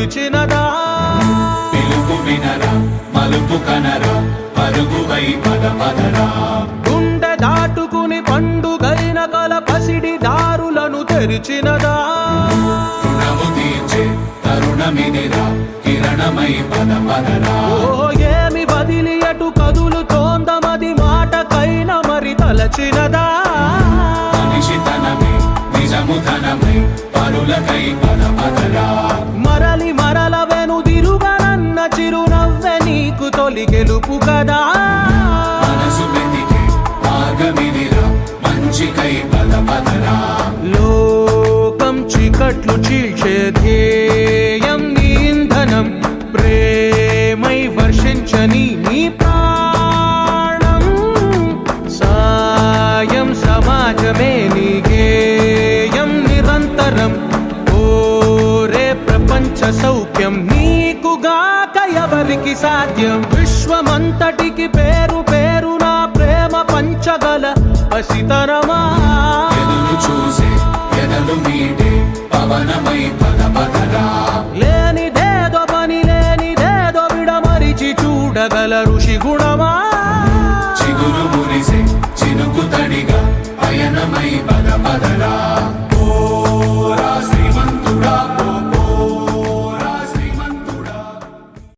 నిలిచినదా పిలుపు వినరా మలుపు కనరా పరుగువై పద పదరా గుండె దాటుకుని పండుగైన కల పసిడి దారులను తెరిచినదా రుణము తీర్చే తరుణమిదిరా కిరణమై పద పదరా ఓ ఏమి వదిలి అటు కదులుతోందమది మాటకైన మరి తలచినదా మనిషితనమే నిజము ధనమై పరులకై పద పదరా మరలి మరల వెనుదిరుగనన్న చిరునవ్వె నీకు తొలి గెలుపు కదా మనసు వెతికే మార్గమిదిరా మంచికై పద పదరా లోకం చీకట్లు చీల్చే ధ్యేయం నీ ఇంధనం ప్రేమై వర్షించని నీ ప్రాణం సాయం సమాజమే నీ గేయం నిరంతరం ఓరే ప్రపంచ సౌఖ్యం నీకుగాక ఎవరికి సాధ్యం విశ్వమంతటికి పేరు పేరు నా ప్రేమ పంచగల పసితనమా ఎదురు చూసే ఎదలు మీటే పవనమై పద పదరా లేనిదేదో పని లేనిదేదో విడమరిచి చూడగల ఋషి గుణమా చిగురు మురిసే చినుకు తడిగా పయనమై పద పదరా